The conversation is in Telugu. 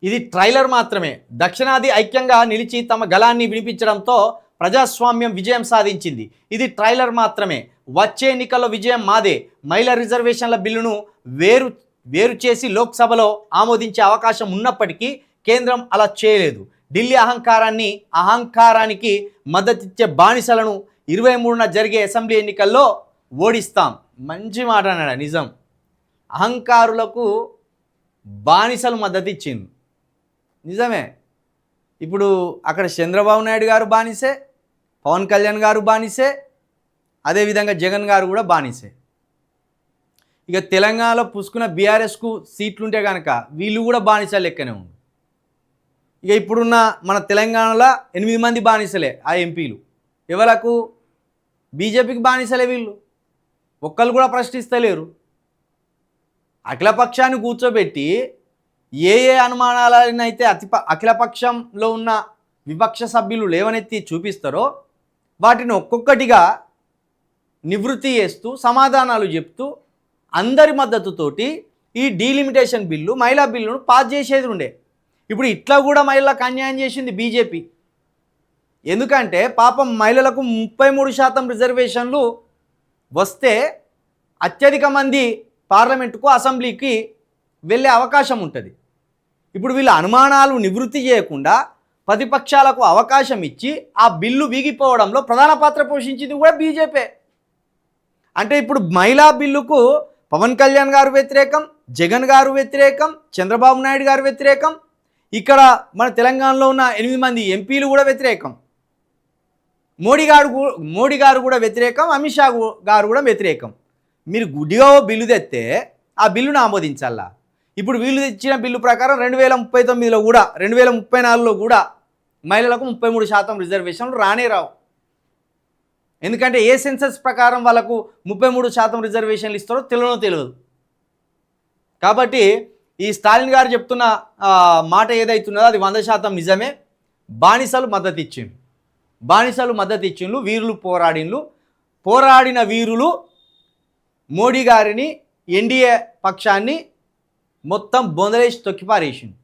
ఇది ట్రైలర్ మాత్రమే. దక్షిణాది ఐక్యంగా నిలిచి తమ గళాన్ని వినిపించడంతో ప్రజాస్వామ్యం విజయం సాధించింది. ఇది ట్రైలర్ మాత్రమే. వచ్చే ఎన్నికల్లో విజయం మాదే. మహిళా రిజర్వేషన్ల బిల్లును వేరు చేసి లోక్సభలో ఆమోదించే అవకాశం ఉన్నప్పటికీ కేంద్రం అలా చేయలేదు. ఢిల్లీ అహంకారానికి మద్దతిచ్చే బానిసలను 23న జరిగే అసెంబ్లీ ఎన్నికల్లో ఓడిస్తాం. మంచి మాట అన్నాడు. నిజం. అహంకారులకు బానిసలు మద్దతు ఇచ్చింది. నిజమే. ఇప్పుడు అక్కడ చంద్రబాబు నాయుడు గారు బానిసే, పవన్ కళ్యాణ్ గారు బానిసే, అదేవిధంగా జగన్ గారు కూడా బానిసే. ఇక తెలంగాణలో పుసుకున్న బీఆర్ఎస్కు సీట్లుంటే కనుక వీళ్ళు కూడా బానిసలు లెక్కనే ఉంది. ఇక ఇప్పుడున్న మన తెలంగాణలో 8 మంది బానిసలే ఆ ఎంపీలు. ఎవరకు? బీజేపీకి బానిసలే వీళ్ళు. ఒక్కళ్ళు కూడా ప్రశ్నిస్తలేరు. అఖిలపక్షాన్ని కూర్చోబెట్టి ఏ అనుమానాలనైతే అఖిలపక్షంలో ఉన్న విపక్ష సభ్యులు లేవనెత్తి చూపిస్తారో వాటిని ఒక్కొక్కటిగా నివృత్తి చేస్తూ సమాధానాలు చెప్తూ అందరి మద్దతుతోటి ఈ డీలిమిటేషన్ బిల్లు, మహిళా బిల్లును పాస్ చేసేది ఉండే. ఇప్పుడు ఇట్లా కూడా మహిళలకు అన్యాయం చేసింది బీజేపీ. ఎందుకంటే పాపం మహిళలకు 33% రిజర్వేషన్లు వస్తే అత్యధిక మంది పార్లమెంటుకు, అసెంబ్లీకి వెళ్ళే అవకాశం ఉంటుంది. ఇప్పుడు వీళ్ళ అనుమానాలు నివృత్తి చేయకుండా ప్రతిపక్షాలకు అవకాశం ఇచ్చి ఆ బిల్లు వీగిపోవడంలో ప్రధాన పాత్ర పోషించింది కూడా బీజేపీ. అంటే ఇప్పుడు మహిళా బిల్లుకు పవన్ కళ్యాణ్ గారు వ్యతిరేకం, జగన్ గారు వ్యతిరేకం, చంద్రబాబు నాయుడు గారు వ్యతిరేకం, ఇక్కడ మన తెలంగాణలో ఉన్న 8 మంది ఎంపీలు కూడా వ్యతిరేకం, మోడీ గారు కూడా వ్యతిరేకం, అమిత్ షా గారు కూడా వ్యతిరేకం. మీరు గుడ్డిగా బిల్లు తెస్తే ఆ బిల్లును ఆమోదించాలా? ఇప్పుడు వీళ్ళు తెచ్చిన బిల్లు ప్రకారం 2039లో కూడా 2034లో కూడా మహిళలకు 33% రిజర్వేషన్లు రానే రావు. ఎందుకంటే ఏ సెన్సస్ ప్రకారం వాళ్ళకు 33% రిజర్వేషన్లు ఇస్తారో తెలియదు. కాబట్టి ఈ స్టాలిన్ గారు చెప్తున్న మాట ఏదైతున్నదో అది 100% నిజమే. బానిసలు మద్దతు ఇచ్చిండ్రు, వీరులు పోరాడిన వీరులు మోడీ గారిని, ఎన్డీఏ పక్షాన్ని మొత్తం బొందలేసి తొక్కిపారేసిండు.